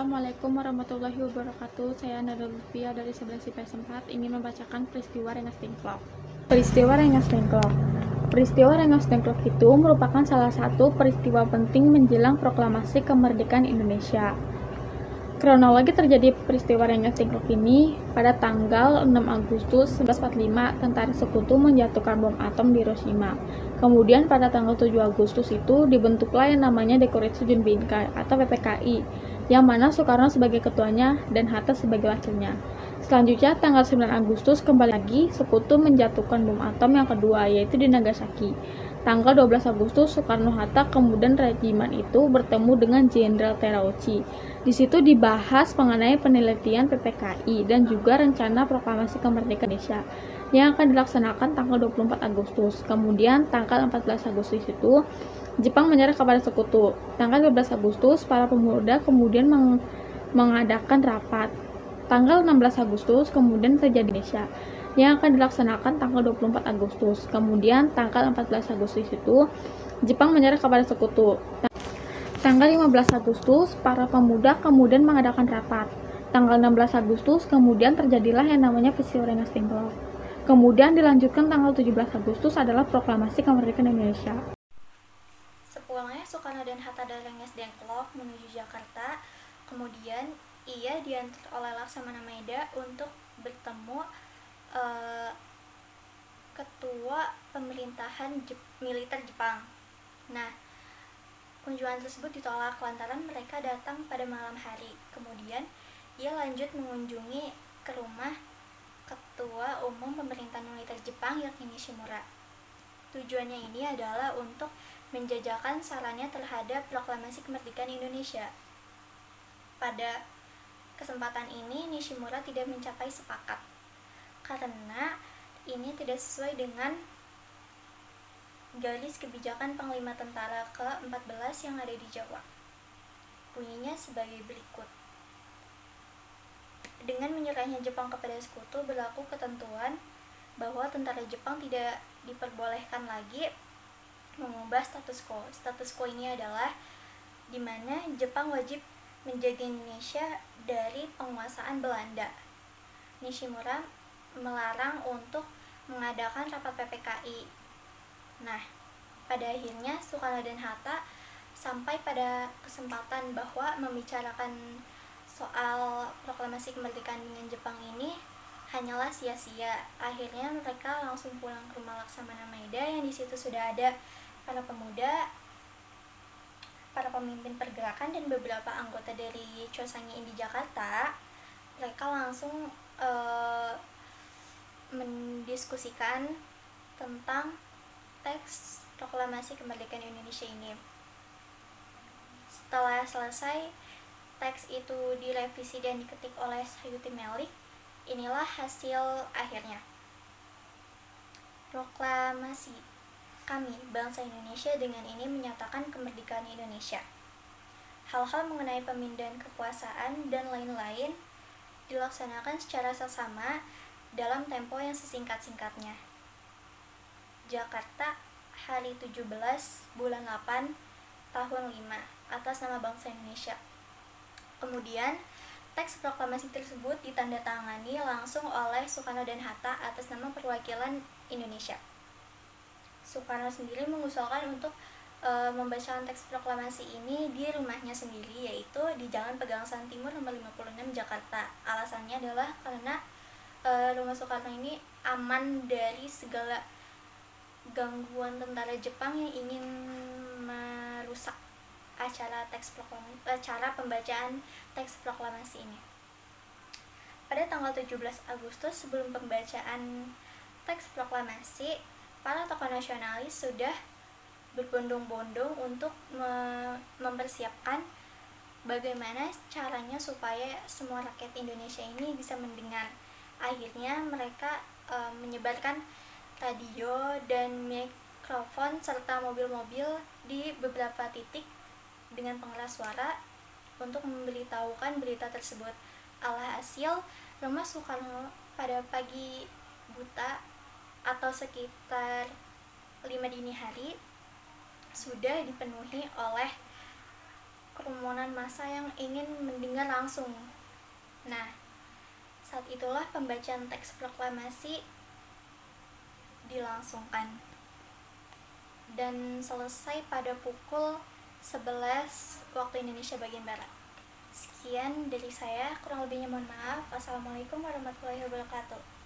Assalamualaikum warahmatullahi wabarakatuh. Saya Nada Lutfia dari 11 IPS 4 ingin membacakan peristiwa Rengas Dengklok. Peristiwa Rengas Dengklok. Peristiwa Rengas Dengklok itu merupakan salah satu peristiwa penting menjelang proklamasi kemerdekaan Indonesia. Kronologi terjadi peristiwa Rengas Dengklok ini pada tanggal 6 Agustus 1945 tentara sekutu menjatuhkan bom atom di Hiroshima. Kemudian pada tanggal 7 Agustus itu dibentuklah yang namanya Dekoritsu Junbinkai atau PPKI, yang mana Soekarno sebagai ketuanya dan Hatta sebagai wakilnya. Selanjutnya tanggal 9 Agustus kembali lagi sekutu menjatuhkan bom atom yang kedua, yaitu di Nagasaki. Tanggal 12 Agustus Soekarno-Hatta kemudian regimen itu bertemu dengan Jenderal Terauchi. Di situ dibahas mengenai penelitian PPKI dan juga rencana proklamasi kemerdekaan Indonesia yang akan dilaksanakan tanggal 24 Agustus. Kemudian tanggal 14 Agustus itu Jepang menyerah kepada sekutu. Tanggal 12 Agustus para pemuda kemudian mengadakan rapat. Tanggal 16 Agustus kemudian terjadi Indonesia yang akan dilaksanakan tanggal 24 Agustus. Kemudian tanggal 14 Agustus itu Jepang menyerah kepada sekutu. Tanggal 15 Agustus para pemuda kemudian mengadakan rapat. Tanggal 16 Agustus kemudian terjadilah yang namanya peristiwa Rengas Dengklok. Kemudian dilanjutkan tanggal 17 Agustus adalah proklamasi kemerdekaan Indonesia. Sepulangnya Soekarno dan Hatta dari Rengas Dengklok menuju Jakarta, kemudian ia diantar oleh Laksamana Maeda untuk bertemu ketua pemerintahan militer Jepang. Nah, kunjungan tersebut ditolak lantaran mereka datang pada malam hari. Kemudian ia lanjut mengunjungi ke rumah ketua umum pemerintahan militer Jepang yakni Nishimura. Tujuannya ini adalah untuk menjajakan sarannya terhadap proklamasi kemerdekaan Indonesia. Pada kesempatan ini Nishimura tidak mencapai sepakat karena ini tidak sesuai dengan garis kebijakan Panglima Tentara ke-14 yang ada di Jawa. Bunyinya sebagai berikut. Dengan menyerahnya Jepang kepada sekutu berlaku ketentuan bahwa tentara Jepang tidak diperbolehkan lagi mengubah status quo. Status quo ini adalah di mana Jepang wajib menjaga Indonesia dari penguasaan Belanda. Nishimura melarang untuk mengadakan rapat PPKI. Nah, pada akhirnya Soekarno dan Hatta sampai pada kesempatan bahwa membicarakan soal proklamasi kemerdekaan dengan Jepang ini hanyalah sia-sia. Akhirnya mereka langsung pulang ke rumah Laksamana Maeda yang di situ sudah ada para pemuda, para pemimpin pergerakan dan beberapa anggota dari Chosangi Indi Jakarta. Mereka langsung mendiskusikan tentang teks proklamasi kemerdekaan Indonesia ini. Setelah selesai, teks itu direvisi dan diketik oleh Sayuti Melik. Inilah hasil akhirnya. Proklamasi. Kami, bangsa Indonesia, dengan ini menyatakan kemerdekaan Indonesia. Hal-hal mengenai pemindahan kekuasaan dan lain-lain dilaksanakan secara seksama dalam tempo yang sesingkat-singkatnya. Jakarta, hari 17 bulan 8 tahun 5 atas nama bangsa Indonesia. Kemudian teks proklamasi tersebut ditandatangani langsung oleh Soekarno dan Hatta atas nama perwakilan Indonesia. Soekarno sendiri mengusulkan untuk membacakan teks proklamasi ini di rumahnya sendiri, yaitu di Jalan Pegangsaan Timur nomor 56 Jakarta. Alasannya adalah karena rumah Soekarno ini aman dari segala gangguan tentara Jepang yang ingin merusak acara pembacaan teks proklamasi ini. Pada tanggal 17 Agustus sebelum pembacaan teks proklamasi, para tokoh nasionalis sudah berbondong-bondong untuk mempersiapkan bagaimana caranya supaya semua rakyat Indonesia ini bisa mendengar. Akhirnya mereka menyebarkan radio dan mikrofon serta mobil-mobil di beberapa titik dengan pengeras suara untuk memberitahukan berita tersebut. Alhasil, rumah Soekarno pada pagi buta atau sekitar 5 dini hari sudah dipenuhi oleh kerumunan massa yang ingin mendengar langsung. Nah, saat itulah pembacaan teks proklamasi dilangsungkan dan selesai pada pukul 11 waktu Indonesia bagian Barat. Sekian dari saya, kurang lebihnya mohon maaf. Wassalamualaikum warahmatullahi wabarakatuh.